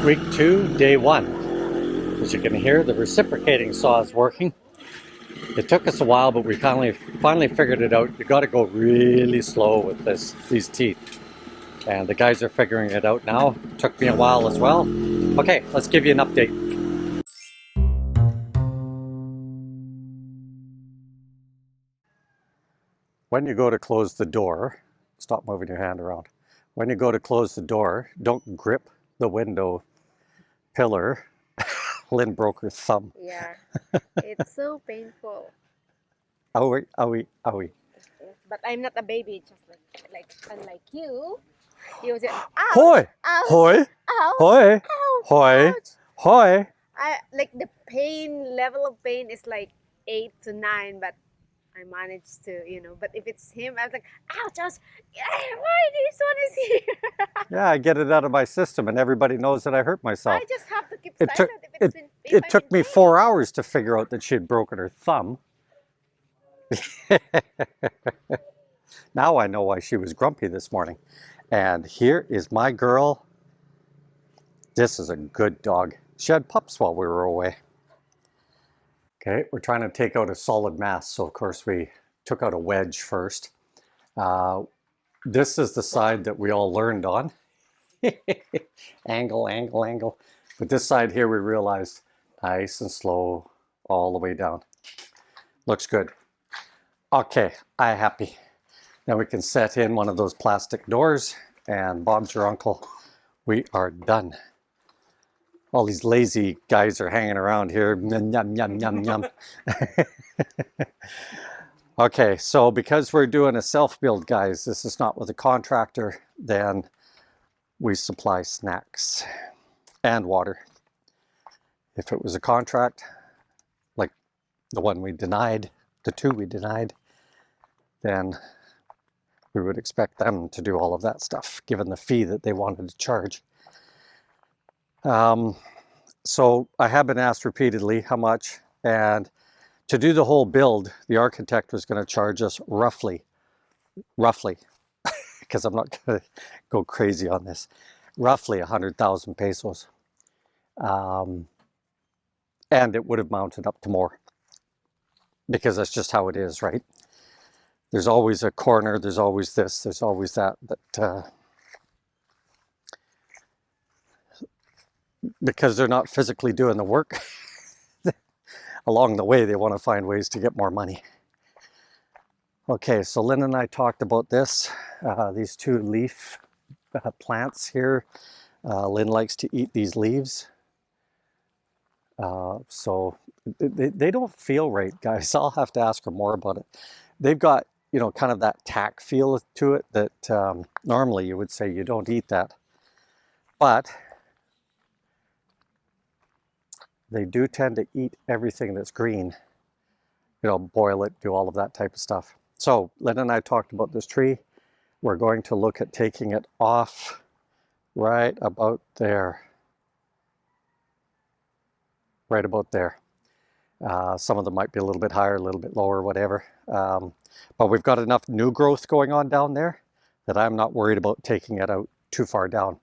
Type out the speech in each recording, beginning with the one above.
Week 2, day 1. As you can hear, the reciprocating saw is working. It took us a while, but we finally figured it out. You got to go really slow with these teeth. And the guys are figuring it out now. It took me a while as well. Okay, let's give you an update. When you go to close the door, stop moving your hand around. When you go to close the door, don't grip the window pillar. Lynn broke her thumb. Yeah, it's so painful. Owie, owie, owie. Yes, but I'm not a baby, just like unlike you. You say, ouch, Hoi! ouch, Hoi! ouch, Hoi! ouch, Hoi! ouch. Hoi! Like the pain level of pain is like 8 to 9, but I managed to, But if it's him, I was like, ouch, ouch. Why this one is here? Yeah, I get it out of my system, and everybody knows that I hurt myself. I just have to keep It took silent if it I'm took in me pain. 4 hours to figure out that she had broken her thumb. Now I know why she was grumpy this morning. And here is my girl. This is a good dog. She had pups while we were away. Okay, we're trying to take out a solid mass, so of course we took out a wedge first. This is the side that we all learned on. Angle, angle, angle. But this side here we realized nice and slow all the way down. Looks good. Okay, I'm happy. Now we can set in one of those plastic doors, and Bob's your uncle. We are done. All these lazy guys are hanging around here. Yum, yum, yum, yum, yum. Okay, so because we're doing a self-build, guys, this is not with a contractor, then we supply snacks and water. If it was a contract, like the one we denied, the two we denied, then we would expect them to do all of that stuff, given the fee that they wanted to charge. So I have been asked repeatedly how much, and to do the whole build, the architect was going to charge us roughly, because I'm not going to go crazy on this, roughly 100,000 pesos. And it would have mounted up to more, because that's just how it is, right? There's always a corner, there's always this, there's always that, because they're not physically doing the work, along the way they want to find ways to get more money. Okay, so Lynn and I talked about this, these two leaf plants here. Lynn likes to eat these leaves. So they don't feel right, guys. I'll have to ask her more about it. They've got, kind of that tack feel to it that normally you would say you don't eat that. But they do tend to eat everything that's green. Boil it, do all of that type of stuff. So Lynn and I talked about this tree. We're going to look at taking it off right about there. Right about there. Some of them might be a little bit higher, a little bit lower, whatever. But we've got enough new growth going on down there that I'm not worried about taking it out too far down.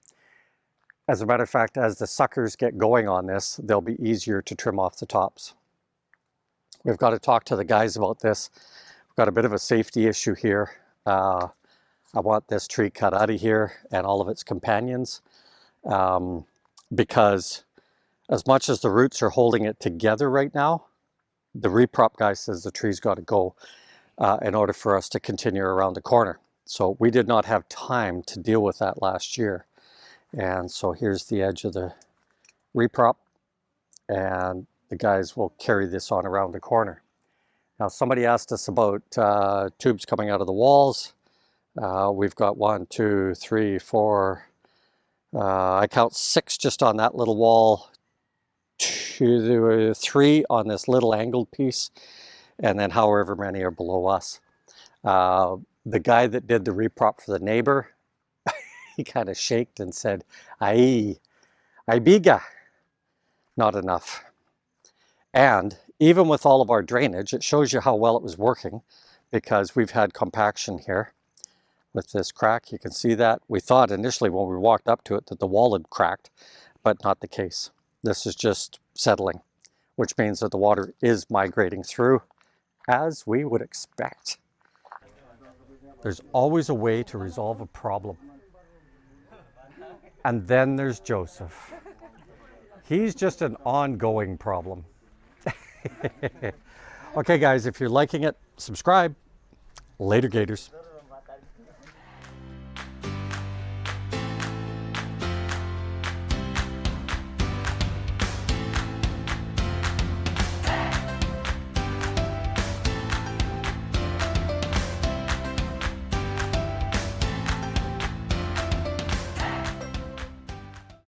As a matter of fact, as the suckers get going on this, they'll be easier to trim off the tops. We've got to talk to the guys about this. We've got a bit of a safety issue here. I want this tree cut out of here and all of its companions, because as much as the roots are holding it together right now, the reprop guy says the tree's got to go in order for us to continue around the corner. So we did not have time to deal with that last year. And so here's the edge of the reprop, and the guys will carry this on around the corner. Now somebody asked us about tubes coming out of the walls. We've got 1, 2, 3, 4, I count 6 just on that little wall, 2, 3 on this little angled piece, and then however many are below us. The guy that did the reprop for the neighbor, he kind of shaked and said, ay biga, not enough. And even with all of our drainage, it shows you how well it was working, because we've had compaction here with this crack. You can see that. We thought initially when we walked up to it that the wall had cracked, but not the case. This is just settling, which means that the water is migrating through as we would expect. There's always a way to resolve a problem. And then there's Joseph. He's just an ongoing problem. Okay, guys, if you're liking it, subscribe. Later, Gators.